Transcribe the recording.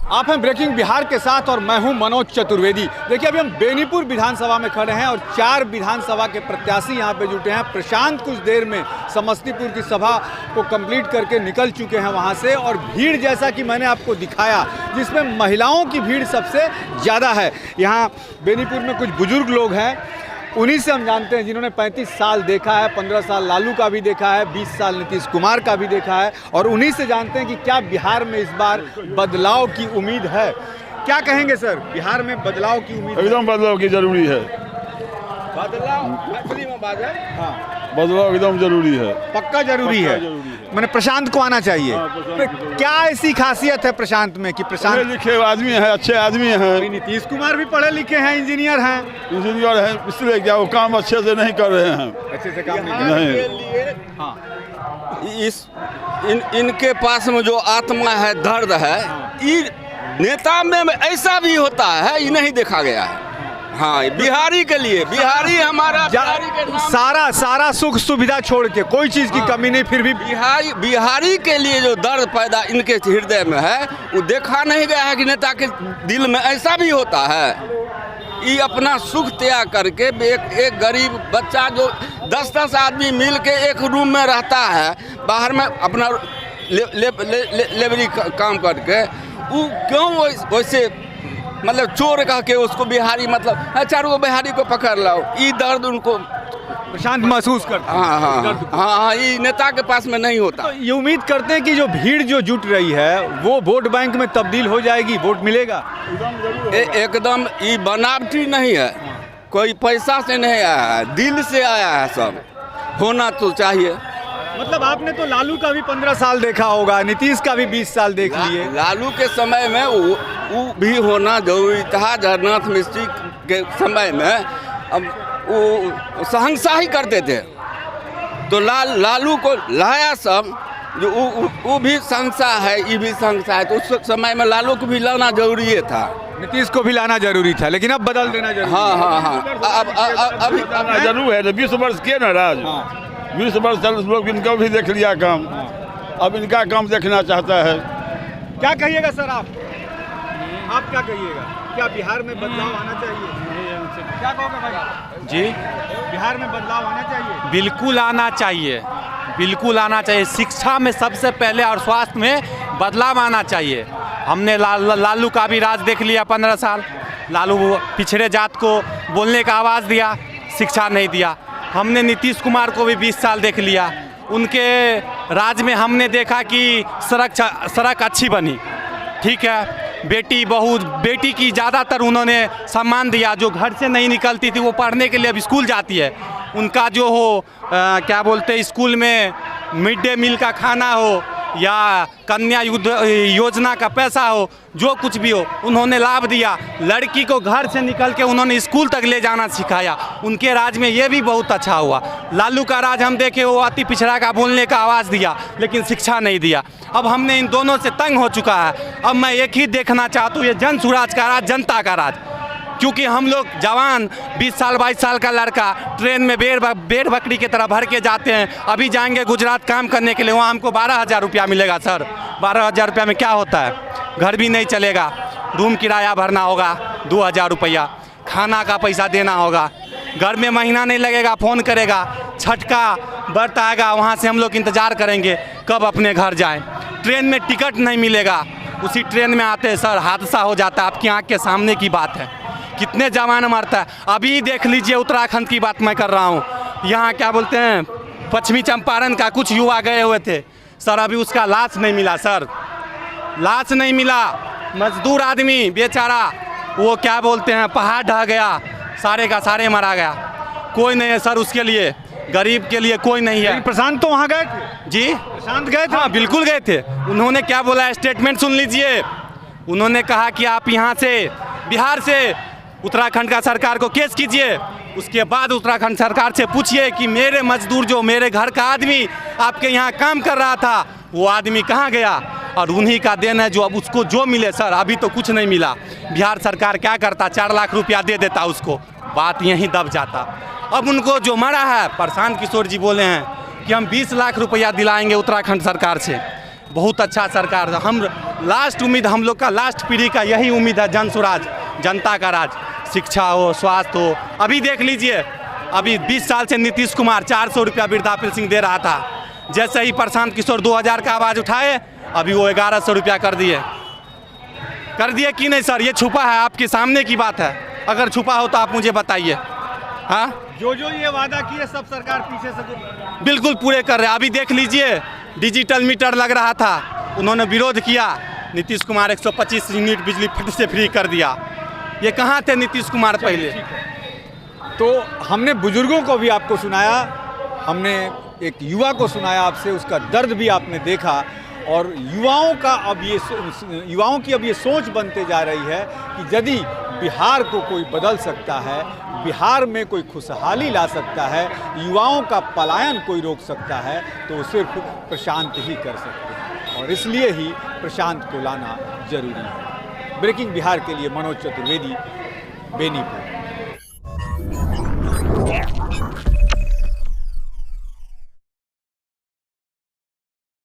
आप हैं ब्रेकिंग बिहार के साथ और मैं हूं मनोज चतुर्वेदी। देखिए अभी हम बेनीपुर विधानसभा में खड़े हैं और 4 विधानसभा के प्रत्याशी यहां पे जुटे हैं। प्रशांत कुछ देर में समस्तीपुर की सभा को कंप्लीट करके निकल चुके हैं वहां से, और भीड़ जैसा कि मैंने आपको दिखाया जिसमें महिलाओं की भीड़ सबसे ज़्यादा है। यहाँ बेनीपुर में कुछ बुजुर्ग लोग हैं, उन्हीं से हम जानते हैं जिन्होंने 35 साल देखा है, 15 साल लालू का भी देखा है, 20 साल नीतीश कुमार का भी देखा है, और उन्हीं से जानते हैं कि क्या बिहार में इस बार बदलाव की उम्मीद है। क्या कहेंगे सर, बिहार में बदलाव की उम्मीद? एकदम बदलाव की जरूरी है। बदलाव असली में बात है। हाँ, बदलाव एकदम जरूरी है, पक्का जरूरी है। मैंने प्रशांत को आना चाहिए। क्या ऐसी खासियत है प्रशांत में कि प्रशांत पढ़े लिखे आदमी है, अच्छे आदमी हैं। नीतीश कुमार भी पढ़े लिखे हैं, इंजीनियर हैं। इंजीनियर है, इसलिए क्या वो काम अच्छे से नहीं कर रहे हैं? अच्छे से काम नहीं। हाँ, इनके पास में जो आत्मा है, दर्द है, ये नेता में ऐसा भी होता है, ये नहीं देखा गया है। हाँ, बिहारी के लिए, बिहारी हमारा बिहारी के नाम सारा सुख सुविधा छोड़ के कोई चीज की कमी नहीं, फिर भी बिहारी के लिए जो दर्द पैदा इनके हृदय में है वो देखा नहीं गया है कि नेता के दिल में ऐसा भी होता है। ये अपना सुख त्याग करके एक गरीब बच्चा जो 10-10 आदमी मिल के एक रूम में रहता है, बाहर में अपना लेबरी काम करके, वो क्यों वैसे मतलब चोर कह के उसको बिहारी, मतलब चारों बिहारी को पकड़ लो, ये दर्द उनको प्रशांत महसूस करते हैं। हाँ, ये नेता के पास में नहीं होता। तो ये उम्मीद करते हैं कि जो भीड़ जो जुट रही है वो वोट बैंक में तब्दील हो जाएगी, वोट मिलेगा। एकदम ये बनावटी नहीं है, कोई पैसा से नहीं आया है, दिल से आया है, सब होना तो चाहिए। मतलब आपने तो लालू का भी 15 साल देखा होगा, नीतीश का भी 20 साल देख लिए। लालू के समय में वो भी होना जरूरी था। जगन्नाथ मिश्र के समय में अब वो शहंशाही करते थे, तो लालू को लाया सब, जो वो भी शहंशाह है, ये भी शहंशाह है, तो उस समय में लालू को भी लाना जरूरी था, नीतीश को भी लाना जरूरी था, लेकिन अब बदल देना जरूरी। हाँ, अभी जरूर है। 20 वर्ष के ना राज, 20 वर्ष लोग इनका भी देख लिया काम, अब इनका काम देखना चाहता है। क्या कहिएगा सर आप क्या कहिएगा? क्या बिहार में बदलाव आना चाहिए? क्या कहोगे भाई जी? बिहार में बदलाव आना चाहिए? बिल्कुल आना चाहिए, बिल्कुल आना चाहिए। शिक्षा में सबसे पहले और स्वास्थ्य में बदलाव आना चाहिए। हमने लालू का भी राज देख लिया 15 साल। लालू पिछड़े जात को बोलने का आवाज़ दिया, शिक्षा नहीं दिया। हमने नीतीश कुमार को भी 20 साल देख लिया, उनके राज में हमने देखा कि सड़क अच्छी बनी, ठीक है, बेटी की ज़्यादातर उन्होंने सम्मान दिया। जो घर से नहीं निकलती थी वो पढ़ने के लिए अब स्कूल जाती है। उनका जो हो क्या बोलते, स्कूल में मिड डे मील का खाना हो या कन्या योजना का पैसा हो, जो कुछ भी हो, उन्होंने लाभ दिया। लड़की को घर से निकल के उन्होंने स्कूल तक ले जाना सिखाया। उनके राज में ये भी बहुत अच्छा हुआ। लालू का राज हम देखे, वो अति पिछड़ा का बोलने का आवाज़ दिया, लेकिन शिक्षा नहीं दिया। अब हमने इन दोनों से तंग हो चुका है। अब मैं एक ही देखना चाहता हूँ, ये जन सुराज का राज, जनता का राज। क्योंकि हम लोग जवान 20 साल 22 साल का लड़का ट्रेन में बेड़ बकरी की तरह भर के जाते हैं। अभी जाएंगे गुजरात काम करने के लिए, वहाँ हमको 12,000 रुपया मिलेगा सर। 12,000 रुपया में क्या होता है? घर भी नहीं चलेगा, रूम किराया भरना होगा 2,000 रुपया, खाना का पैसा देना होगा, घर में महीना नहीं लगेगा, फ़ोन करेगा, छठ का व्रत आएगा, वहाँ से हम लोग इंतज़ार करेंगे कब अपने घर जाएँ। ट्रेन में टिकट नहीं मिलेगा, उसी ट्रेन में आते सर हादसा हो जाता है। आपकी आँख के सामने की बात है, कितने जवान मरता है। अभी देख लीजिए, उत्तराखंड की बात मैं कर रहा हूँ, यहाँ क्या बोलते हैं, पश्चिमी चंपारण का कुछ युवा गए हुए थे सर, अभी उसका लाश नहीं मिला सर, लाश नहीं मिला। मजदूर आदमी बेचारा, वो क्या बोलते हैं, पहाड़ ढह गया, सारे का सारे मारा गया, कोई नहीं है सर उसके लिए, गरीब के लिए कोई नहीं है। प्रशांत तो वहाँ गए थे जी? प्रशांत गए थे? हाँ बिल्कुल गए थे। उन्होंने क्या बोला, स्टेटमेंट सुन लीजिए। उन्होंने कहा कि आप यहाँ से, बिहार से उत्तराखंड का सरकार को केस कीजिए। उसके बाद उत्तराखंड सरकार से पूछिए कि मेरे मजदूर, जो मेरे घर का आदमी आपके यहाँ काम कर रहा था, वो आदमी कहाँ गया? और उन्हीं का देन है जो अब उसको जो मिले सर। अभी तो कुछ नहीं मिला। बिहार सरकार क्या करता, 4 लाख रुपया दे देता उसको, बात यहीं दब जाता। अब उनको जो मरा है, प्रशांत किशोर जी बोले हैं कि हम 20 लाख रुपया दिलाएंगे उत्तराखंड सरकार से। बहुत अच्छा सरकार था। हम लास्ट उम्मीद, हम लोग का लास्ट पीढ़ी का यही उम्मीद है, जन स्वराज, जनता का राज, शिक्षा हो, स्वास्थ्य हो। अभी देख लीजिए, अभी 20 साल से नीतीश कुमार 400 रुपया वृद्धा पेंशन दे रहा था, जैसे ही प्रशांत किशोर 2000 का आवाज़ उठाए अभी वो 1100 रुपया कर दिए कि नहीं सर? ये छुपा है, आपके सामने की बात है। अगर छुपा हो तो आप मुझे बताइए। हाँ, जो ये वादा किए सब सरकार पीछे से बिल्कुल पूरे कर रहे हैं। अभी देख लीजिए, डिजिटल मीटर लग रहा था, उन्होंने विरोध किया, नीतीश कुमार 125 यूनिट बिजली फट से फ्री कर दिया। ये कहाँ थे नीतीश कुमार पहले? तो हमने बुजुर्गों को भी आपको सुनाया, हमने एक युवा को सुनाया आपसे, उसका दर्द भी आपने देखा। और युवाओं की अब ये सोच बनते जा रही है कि यदि बिहार को कोई बदल सकता है, बिहार में कोई खुशहाली ला सकता है, युवाओं का पलायन कोई रोक सकता है, तो सिर्फ प्रशांत ही कर सकते हैं। और इसलिए ही प्रशांत को लाना जरूरी है। ब्रेकिंग बिहार के लिए मनोज चतुर्वेदी, बेनीपुर।